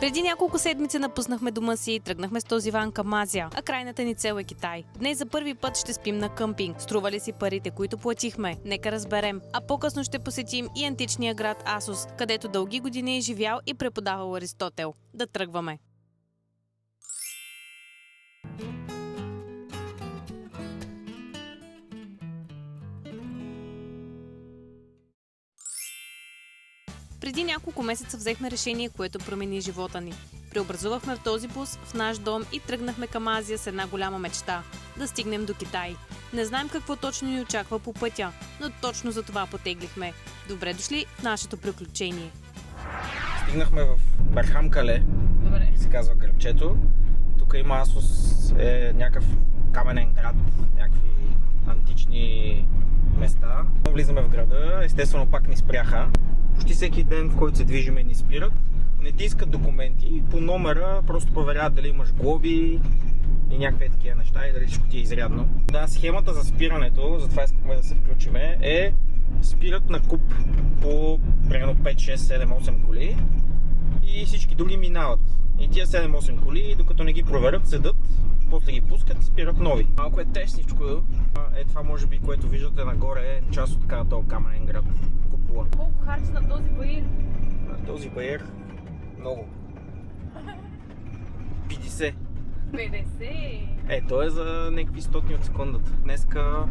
Преди няколко седмици напуснахме дома си и тръгнахме с този ван към Азия, а крайната ни цел е Китай. Днес за първи път ще спим на къмпинг. Струва ли си парите, които платихме? Нека разберем. А по-късно ще посетим и античния град Асос, където дълги години е живял и преподавал Аристотел. Да тръгваме! Преди няколко месеца взехме решение, което промени живота ни. Преобразувахме в този бус в наш дом и тръгнахме към Азия с една голяма мечта – да стигнем до Китай. Не знаем какво точно ни очаква по пътя, но точно за това потеглихме. Добре дошли в нашето приключение. Стигнахме в Берхамкале, се казва градчето. Тук има Асос, е някакъв каменен град, някакви антични места. Влизаме в града, естествено пак ни спряха. Почти всеки ден, в който се движиме, ни спират. Не ти искат документи, по номера просто проверяват дали имаш глоби и някакви такива неща и дали всичко ти е изрядно. Да, схемата за спирането, затова искахме да се включиме, е спират на куп по примерно 5, 6, 7, 8 коли и всички други минават. И тия 7-8 коли, докато не ги проверят, седат, после ги пускат и спират нови. Малко е тесничко. Е това може би, което виждате нагоре, е част от така този каменен град. Купола. Колко харчи на този баир? На този баир много. 50. 50? То е за някакви стотни от секундата. Днеска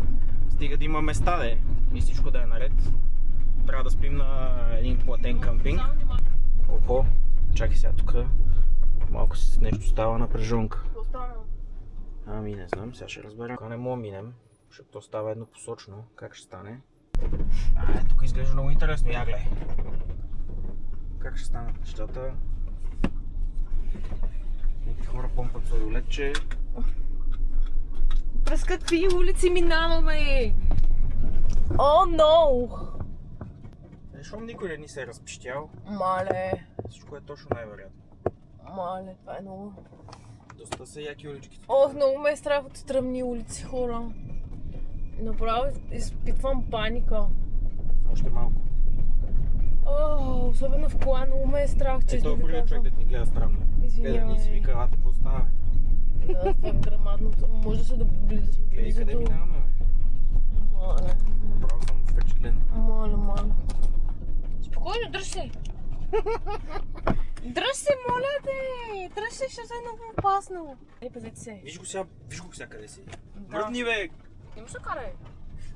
стига да има места де и всичко да е наред. Трябва да спим на един платен къмпинг. Охо, чакай сега тук. Малко си нещо става напрежонка. Какво стана? Ами не знам, сега ще разберем. Ако не мога минем, защото то става еднопосочно. Как ще стане? Тук изглежда много интересно, я гледай. Как ще станат нещата? Някакви хора помпат сладоледче. През какви улици минаваме? О, но! Защото никой не ни се е разпищял. Мале. Всичко е точно най-вероятно. Мале, това е много. Доста са яки уличките. Ох, много ме е страх от стръмни улици, хора. Направо изпитвам паника. Още малко. Особено в кола, много ме е страх, че Ето първият човек да ни гледа странно. Гледа ни си вика, ате, какво става? Да, това е грамадното. Може да се да близо. Гледай къде минаваме, бе. Мале. Право съм впечатлен. Мале. Спокойно, дръж се. Дръж се, моля те! Дръж се, ще е много опасно. Пазете се. Виж го сега къде си. Мръдни, бе! Не му се карай.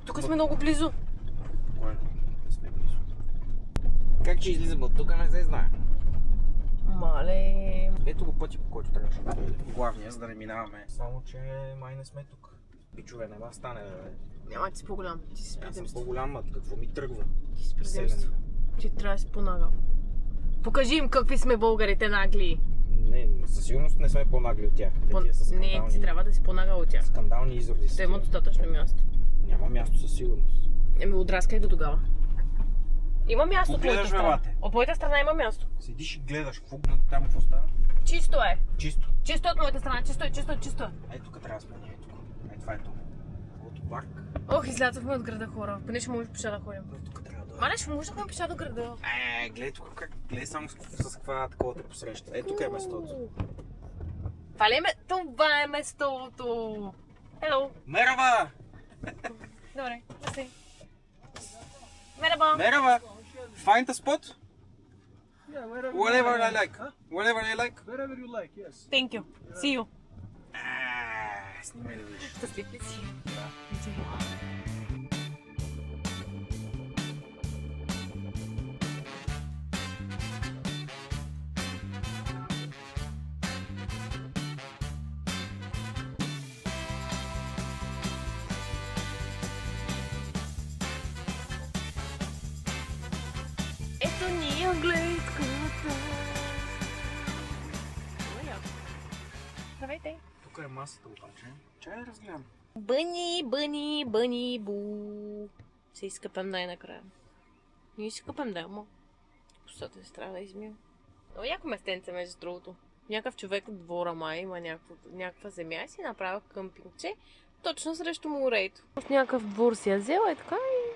Тук сме много близо. Спокойно, не сме близо. Как че излизаме от тук, не се знае. Мале. Ето го пътя, по който трябваше да дойде. Главния, за да не минаваме. Само, че май не сме тук. Пичове, няма стане, бе. Няма, ти си по-голям. Ти си с Аз съм предимство. по-голям, ма какво ми тръгва? Ти си с предимство. Ти трябва да си по-нагъл. Покажи им какви сме българите нагли. Не, със сигурност не сме по-нагли от тях. Те са скандални. Не, ти трябва да си по-нагъл от тях. Скандални изроди са. Те има достатъчно място. Няма място със сигурност. Отраскай го тогава. Има място от гледаш, моята страна. бе, От моята страна има място. Седиш и гледаш, там какво става? Чисто е. Чисто. Чисто от моята страна. Чисто е. Ей, тук трябва да сме ние. Това е то. Лотопарк. Ох, излязохме от града, хора. Поне ще може пеша да ходим. Тук трябва да Мале, ще може да ходим пеша до града. гледай тук как. Гледай само с каква такова те посреща. Ей, тук е местото. Това ли е Това е местото. Hello. Мерава! Добре, да си. Мераба. Мерава! Find a spot? Yeah, Whatever I like. Huh? Whatever I like. Wherever you like, yes. Thank you. See you. Снимай да видиш. Щастлив ли си? Ето ни английската. Здравейте. Тук е масата обаче. Чай да разгледам. Бъни, бу. Се изкъпем най-накрая. Ние изкъпем да, ама косата се трябва да измия. Но яко местенце, между другото. Някакъв човек от двора май има някаква земя и си направил къмпингче точно срещу морето. В някакъв двор си я взела и така и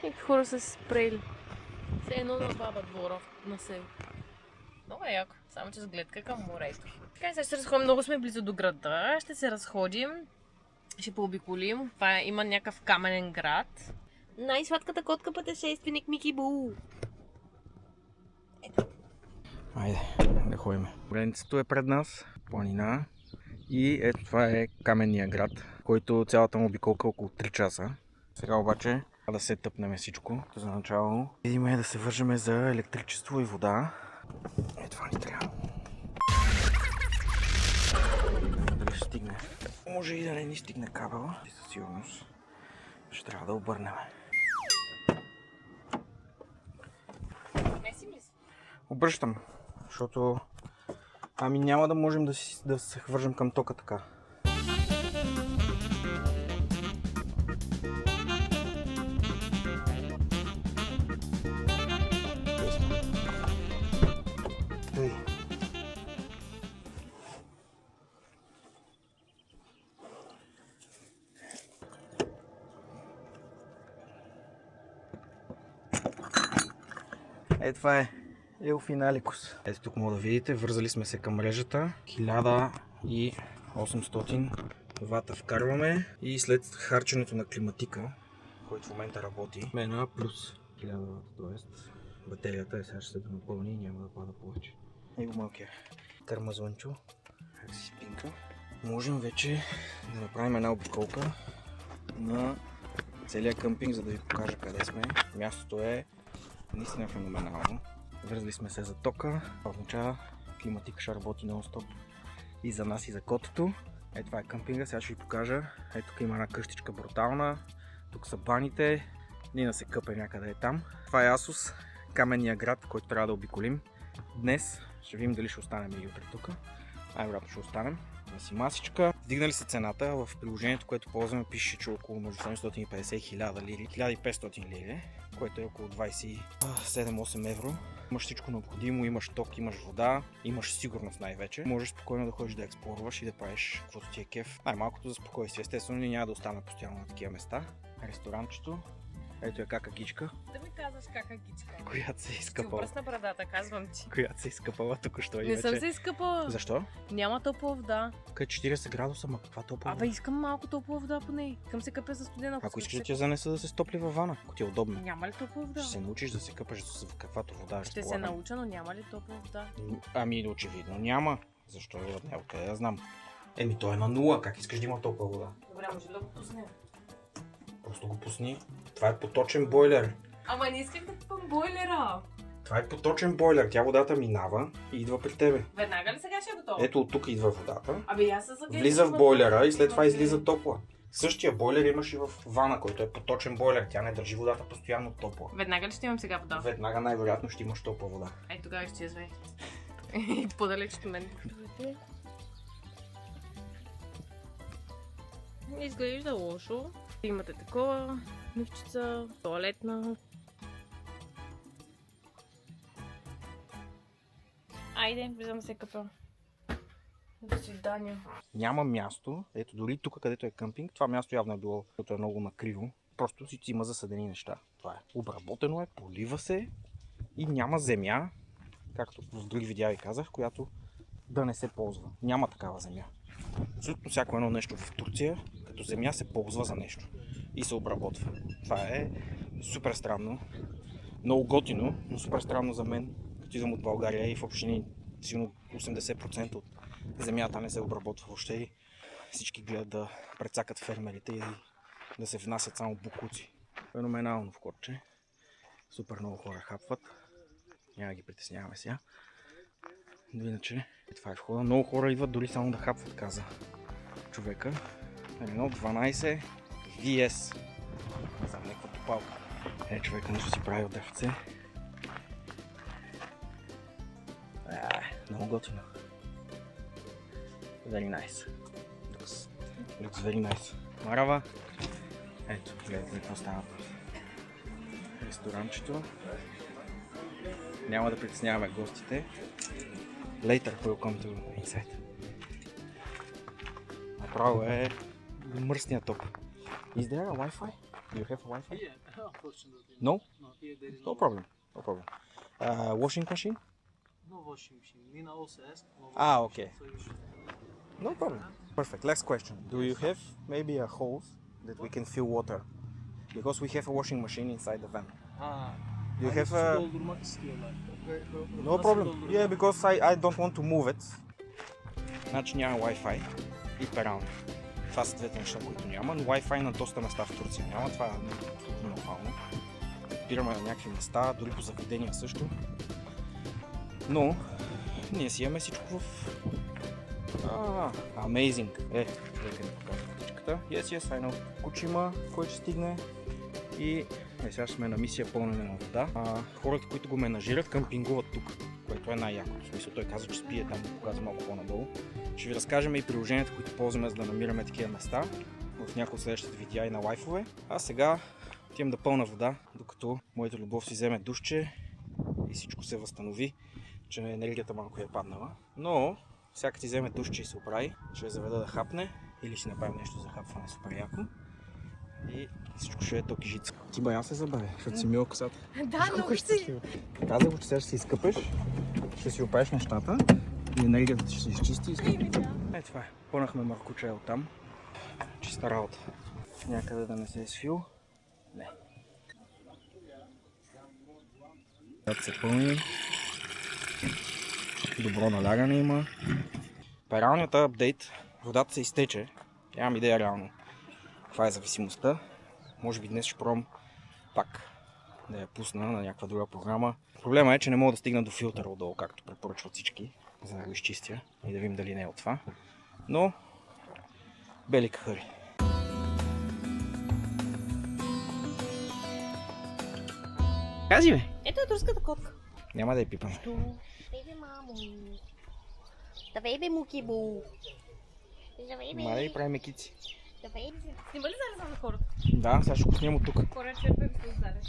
някакви хора са се спрели. Все едно на баба двора на село. Много е яко, само че с гледка към морето. Така, сега ще се разходим, много сме близо до града, ще се разходим, ще пообиколим. Това има някакъв каменен град. Най-сладката котка пътешественик Мики Бу. Айде, да ходим. Границата е пред нас, планина. И ето това е каменния град, който цялата му обиколка около 3 часа. Сега обаче да се тъпнем всичко. За начало видим да се вържеме за електричество и вода. Ето това ни трябва. Дали ще стигне? Може и да не ни стигне кабела. И със сигурност ще трябва да обърнем. Обръщам, защото няма да можем да се хвържем към тока така. Това е Елфиналикус. Ето тук мога да видите, вързали сме се към мрежата. 1800 вата вкарваме и след харченето на климатика, който в момента работи, сме на плюс 1000 вата, т.е. батерията е сега ще се напълни и няма да пада повече. Его малкия кармазончо, как си спинка. Можем вече да направим една обиколка на целия къмпинг, за да ви покажа къде сме. Мястото е наистина феноменално. Вързали сме се за тока. Това означава климатика ще работи нон-стоп и за нас и за котето. Ето това е къмпинга, сега ще ви покажа. Ето тук има една къщичка брутална. Тук са баните. Нина се къпе някъде е там. Това е Асос, каменния град, който трябва да обиколим. Днес ще видим дали ще останем и утре тук. Най-вероятно ще останем. На си масичка. Вдигнали се цената. В приложението, което ползваме, пише, че около между 750 и 1000 лири. 1500 лири, което е около 27-8 евро. Имаш всичко необходимо, имаш ток, имаш вода, имаш сигурност най-вече. Можеш спокойно да ходиш да експлорваш и да правиш каквото ти е кеф. Най-малкото за спокойствие. Естествено, няма да остана постоянно на такива места. Ресторанчето. Ето е кака гичка. Да ми казваш кака гичка. Която се е Ти изкъпала. обръсна брадата, казвам ти. Която се е изкъпала току-що. Не съм се изкъпала. Защо? Няма топла вода. Къде 40 градуса, ма каква топла вода? Абе, искам малко топла вода поне. Искам се къпя за студена. Ако искаш да ти я занеса да се стопли във вана, ако ти е удобно. Няма ли топла вода? Ще се научиш да се къпеш в каквато вода Ще се науча, но няма ли топла вода? Ами очевидно няма. Защо е от него? Къде да знам? Еми то е на 0, как искаш да има топла вода? Добре, може да го пусне. Просто го пусни. Това е поточен бойлер. Ама не исках да пъпам бойлера. Това е поточен бойлер. Тя водата минава и идва при тебе. Веднага ли сега ще е готово? Ето от тук идва водата. Абе, аз се загледам. Влиза в бойлера и след това излиза топла. Същия бойлер имаш и в вана, който е поточен бойлер. Тя не държи водата постоянно топла. Веднага ли ще имам сега вода? Веднага най-вероятно ще имаш топла вода. Ей, тогава ще извай. По-далеч от мен. Не изглежда лошо. Имате такова, мивчица, тоалетна. Айде, влизам да се къпя. До свидания. Няма място. Ето дори тук, където е къмпинг, това място явно е било, което е много накриво. Просто си има засадени неща. Това е. Обработено е, полива се и няма земя, както в други видеа ви казах, която да не се ползва. Няма такава земя. Абсолютно всяко едно нещо в Турция, като земя се ползва за нещо и се обработва. Това е супер странно. Много готино, но супер странно за мен, като идвам от България и в общини сигурно 80% от земята не се обработва въобще и всички гледат да прецакат фермерите и да се внасят само букуци. Феноменално входче. Супер много хора хапват. Няма да ги притесняваме сега. Но иначе това е входа. Много хора идват дори само да хапват, каза човека. Едно 12 VS. За някаква топалка. Човека нещо си прави от дървце. Много готино. Very nice. Looks very nice. Марава. Ето, гледайте какво става. Ресторанчето. Няма да притесняваме гостите. Later we'll come to inside. Направо е мръсния топ. Is there a Wi-Fi? Do you have a Wi-Fi? Yeah, unfortunately. No? No, here there is No problem. No problem. Washing machine? No washing machine. Nina also asked. No Ah, washing okay. machine, so you should. No problem. Perfect. Last question. Do you have maybe a hose that we can fill water? Because we have a washing machine inside the van. Ha. Do you Hani have su a... doldurmak istiyorlar. No Nasıl problem. doldurulur? Yeah, because I don't want to move it. Значи няма Wi-Fi и пералня. Това са двете неща, които няма, но Wi-Fi на доста места в Турция няма. Това е нормално. Спираме на някакви места, дори по заведения също. Но ние си имаме всичко в... Amazing! Нека ни покажа птичката. Yes, I know. Куче има, кой ще стигне. И сега сме на мисия пълнене на вода. Хората, които го менажират, къмпингуват тук, което е най-яко. В смисъл, той каза, че спие там, да показва малко по-надолу. Ще ви разкажем и приложенията, които ползваме, за да намираме такива места в някои от следващите видеа и на лайфове. А сега отивам да пълна вода, докато моята любов си вземе душче и всичко се възстанови, че енергията малко е паднала. Но всяка ти вземе душче и се оправи, ще я заведа да хапне или ще направим нещо за хапване супер яко. И всичко ще е токижица. Ти бая се забавя, защото си мила косата. Да, много си. Казах, че сега ще си изкъпеш, ще си оправиш нещата и енергията ще се изчисти. Е, това е. Пълнахме маркуча оттам. Чиста работа. Някъде да не се е свил. Не. Водата се пълни. Добро налягане има. Пералнията апдейт. Водата се изтече. Нямам идея реално. Това е зависимостта. Може би днес ще пробвам пак да я пусна на някаква друга програма. Проблема е, че не мога да стигна до филтъра отдолу, както препоръчват всички, за да го изчистя и да видим дали не е от това. Но бели кахари. Кази бе! Ето е турската котка. Няма да я пипаме. Бейби мамо. Да бейби мукибу. Да бейби. Май да и правим кици. Да бейби. Снима ли залеза на хората? Да, сега ще го снимам от тук. Хора, черпим се залез.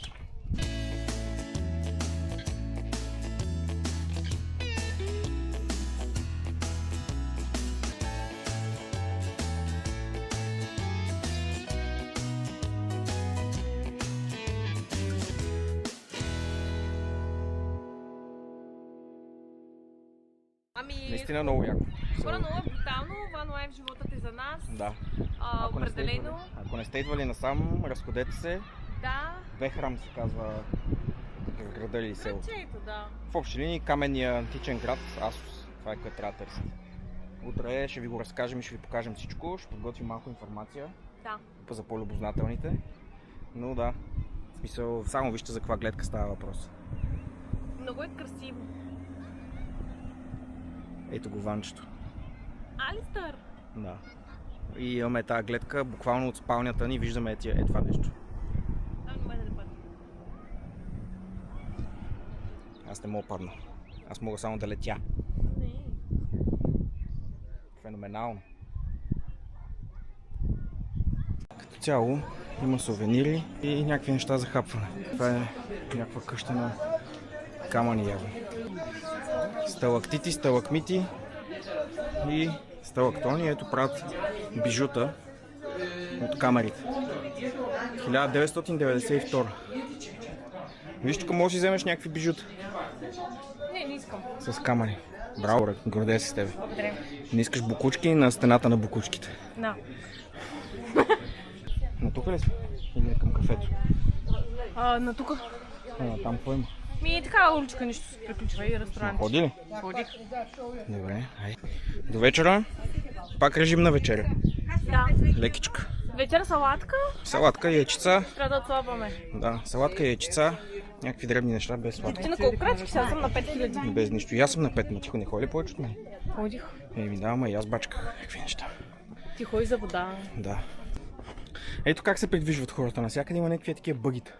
Наистина много яко. Хора, много е брутално, One Life животът е за нас. Да. Определено. Ако не сте идвали насам, разходете се. Да. Бехрам се казва града или село. Градчето, да. В общи линии каменния античен град Асос. Това е което трябва да търсите. Утре ще ви го разкажем и ще ви покажем всичко. Ще подготвим малко информация. Да. За по-любознателните. Но да, в смисъл, само вижте за каква гледка става въпрос. Много е красиво. Ето го ванчето. Алистър! Да. И имаме тази гледка, буквално от спалнята ни виждаме това нещо. Там не може да падне. Аз не мога падна. Аз мога само да летя. Не. Феноменално. Като цяло има сувенири и някакви неща за хапване. Това е някаква къща на камъни явно. Сталактити, сталакмити и сталактони. Ето правят бижута от камерите. 1992. Виж, тук можеш да вземеш някакви бижута. Не искам. С камъни. Браво, гордея се с тебе. Дрем. Не искаш букучки на стената на букучките. Да. На тук ли сме? Или към кафето? На тук. Там какво има? Ми така уличка нищо се приключва и ресторант. Ходи ли? Ходих. Добре, ай. До вечера. Пак режим на вечеря. Да. Лекичка. Вечер салатка. Салатка, яйчица. Трябва да отслабваме. Да, салатка, яйчица. Някакви дребни неща без сладко. Ти на колко крачки? Сега съм на 5000. Без нищо. И аз съм на 5, но тихо не ходи повече от мен. Ходих. Еми да, ама и аз бачках. Какви неща. Ти ходи за вода. Да. Ето как се придвижват хората. Навсякъде има някакви такива бъгита.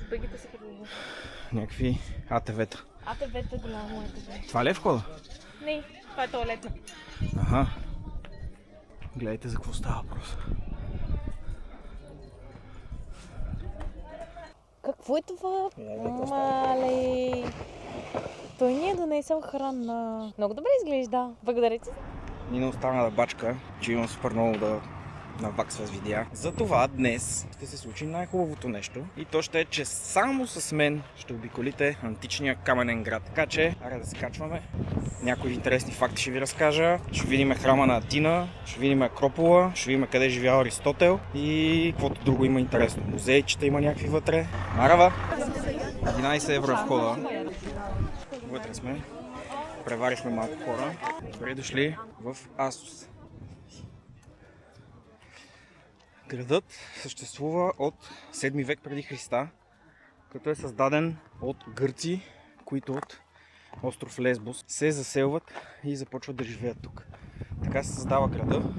Бъгите се придвижват. Някакви АТВ-та. АТВ-та е голямо АТВ. Това ли е входа? Не, това е туалетна. Аха. Гледайте за какво става въпрос. Какво е това? Мале. Той ни е донесъл храна. Много добре изглежда. Благодаря ти. Нина остана да бачка, че имам супер много да наваксва с видеа. Затова днес ще се случи най-хубавото нещо и то ще е, че само с мен ще обиколите античния каменен град. Така че, аре да се качваме. Някои интересни факти ще ви разкажа. Ще видим храма на Атина, ще видим Акропола, ще видим къде е живял Аристотел и каквото друго има интересно. Музейчета има някакви вътре. Марава! 11 евро е входа. Вътре сме. Преварихме малко хора. Добре дошли в Асос. Градът съществува от 7 век преди Христа, като е създаден от гърци, които от остров Лесбос се заселват и започват да живеят тук. Така се създава града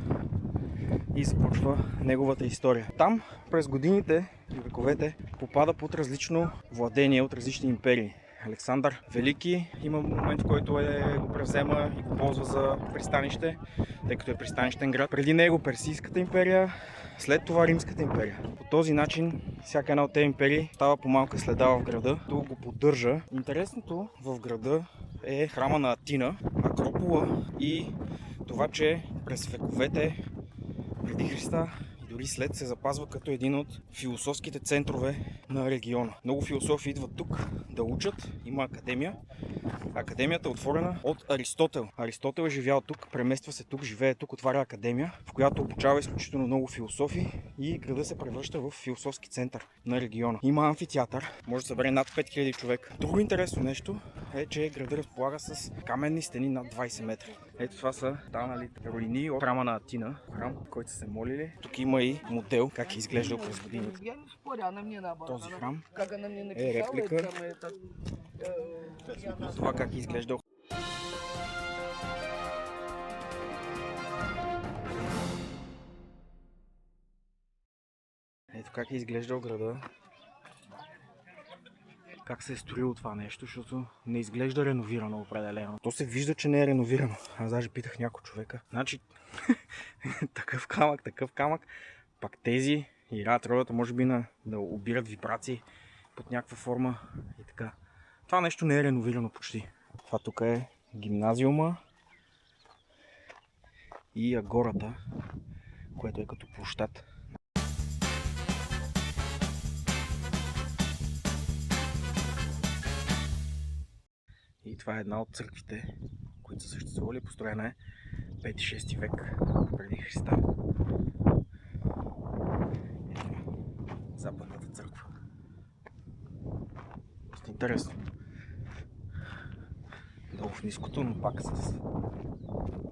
и започва неговата история. Там през годините и вековете попада под различно владение от различни империи. Александър Велики има момент, в който го превзема и го ползва за пристанище, тъй като е пристанищен град. Преди него Персийската империя, след това Римската империя. По този начин всяка една от тези империи става по малка следа в града, то го поддържа. Интересното в града е храма на Атина, Акропола и това, че през вековете преди Христа и дори след се запазва като един от философските центрове на региона. Много философи идват тук да учат, има академия. Академията е отворена от Аристотел. Аристотел е живял тук, премества се тук, живее тук, отваря академия, в която обучава изключително много философи и града се превръща в философски център на региона. Има амфитеатър, може да събере над 5000 човека. Друго интересно нещо е, че града разполага с каменни стени над 20 метра. Ето това са станалите руини от храма на Атина, храм, в който са се молили. Тук има и модел, как е изглеждал през годините. Този храм е реплика на това как е изглеждал. Ето как е изглеждал града. Как се е строило това нещо, защото не изглежда реновирано определено. То се вижда, че не е реновирано. Аз даже питах някой човека. Значи, такъв камък, пак тези играят ролята, може би да обират вибрации под някаква форма и така. Това нещо не е реновирано почти. Това тук е гимназиума и агората, което е като площад. И това е една от църквите, които са съществували. Построена е 5-6 век преди Христа. Западната църква. Доста интересно. Долу в ниското, но пак с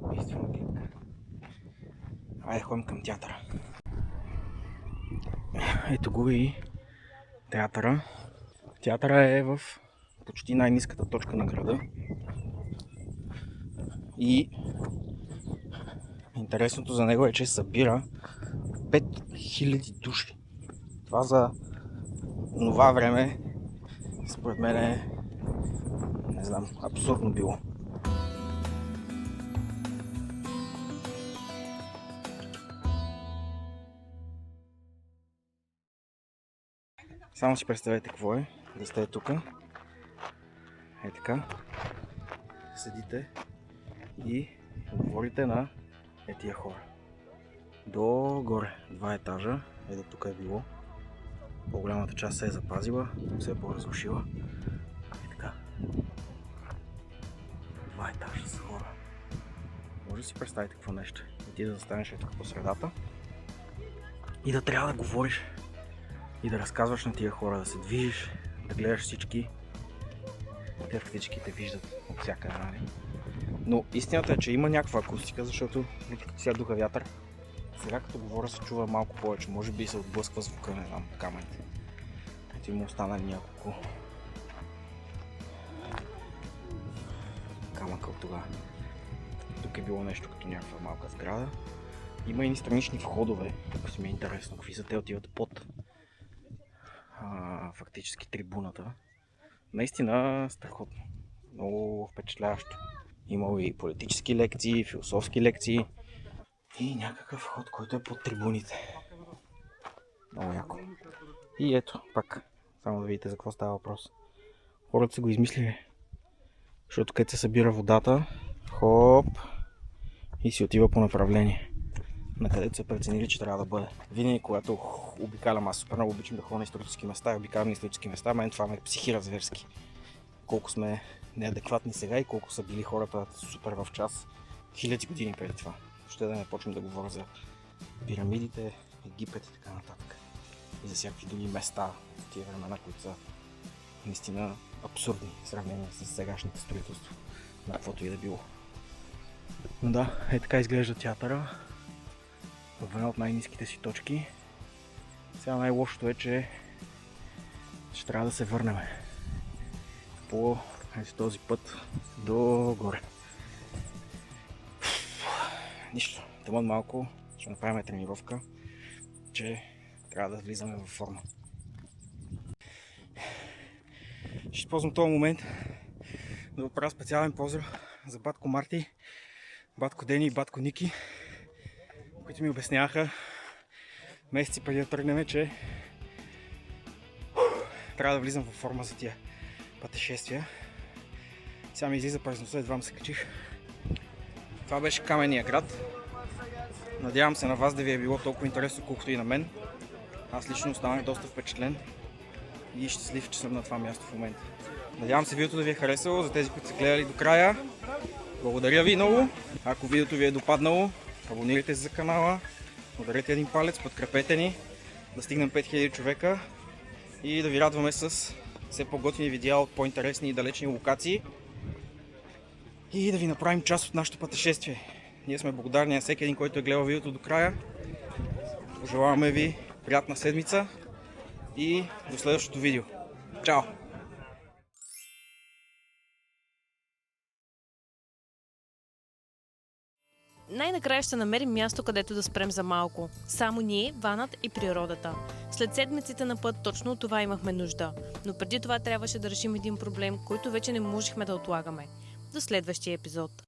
убийствена гледка. Айде ходим към театъра. Ето го и театъра. Театъра е в почти най-ниската точка на града. И интересното за него е, че събира 5000 души. Това за това време според мен е, не знам, абсурдно било. Само си представете какво е да сте тук. Е така. Седите и говорите на тия хора. Догоре, 2 етажа. Ето тук е било. По-голямата част се е запазила, се е по-разрушила. И така. 2 етажа с хора. Може да си представите какво нещо. И ти да застанеш тук по средата и да трябва да говориш и да разказваш на тия хора, да се движиш, да гледаш всички. Те всички те виждат от всяка една. Но истината е, че има някаква акустика, защото сега духа вятър. Сега като говоря се чува малко повече, може би се отблъсква звука, не знам, камъните. Ето има останали няколко камъка от тогава. Тук е било нещо като някаква малка сграда. Има и странични входове, ако си ми е интересно, какви са те, отиват под фактически трибуната. Наистина страхотно, много впечатляващо. Имало и политически лекции, философски лекции и някакъв вход, който е под трибуните. Много яко. И ето, пак, само да видите за какво става въпрос. Хората са го измислили, защото където се събира водата, хоп, и си отива по направление. на където са преценили, че трябва да бъде. Винаги, когато обикалям, аз супер много обичам да ходя на исторически места и обикалям на исторически места, мен това ме психира зверски. Колко сме неадекватни сега и колко са били хората супер в час хиляди години преди това. Ще да не почнем да говоря за пирамидите, Египет и така нататък. И за всякакви други места в тия времена, които са наистина абсурдни в сравнение с сегашното строителство на каквото и да било. Но да, така изглежда театъра. В една от най-ниските си точки. Сега най-лошото е, че ще трябва да се върнем по този път до горе. Нищо, тъмън малко, ще направим тренировка, че трябва да влизаме в форма. Ще използвам този момент да отправя специален поздрав за батко Марти, батко Дени и батко Ники, които ми обясняваха месеци преди да тръгнем, че трябва да влизам в форма за тия пътешествия. Сега ми излиза през носа, едва се качих. Това беше Каменния град. Надявам се на вас да ви е било толкова интересно, колкото и на мен. Аз лично останах доста впечатлен и щастлив, че съм на това място в момента. Надявам се видеото да ви е харесало, за тези, които са гледали до края. Благодаря ви много. Ако видеото ви е допаднало, абонирайте се за канала, ударете един палец, подкрепете ни, да стигнем 5000 човека и да ви радваме с все по-готини видеа от по-интересни и далечни локации и да ви направим част от нашето пътешествие. Ние сме благодарни на всеки един, който е гледал видеото до края. Пожелаваме ви приятна седмица и до следващото видео. Чао! Най-накрая ще намерим място, където да спрем за малко. Само ние, ванът и природата. След седмиците на път точно от това имахме нужда. Но преди това трябваше да решим един проблем, който вече не можехме да отлагаме. До следващия епизод.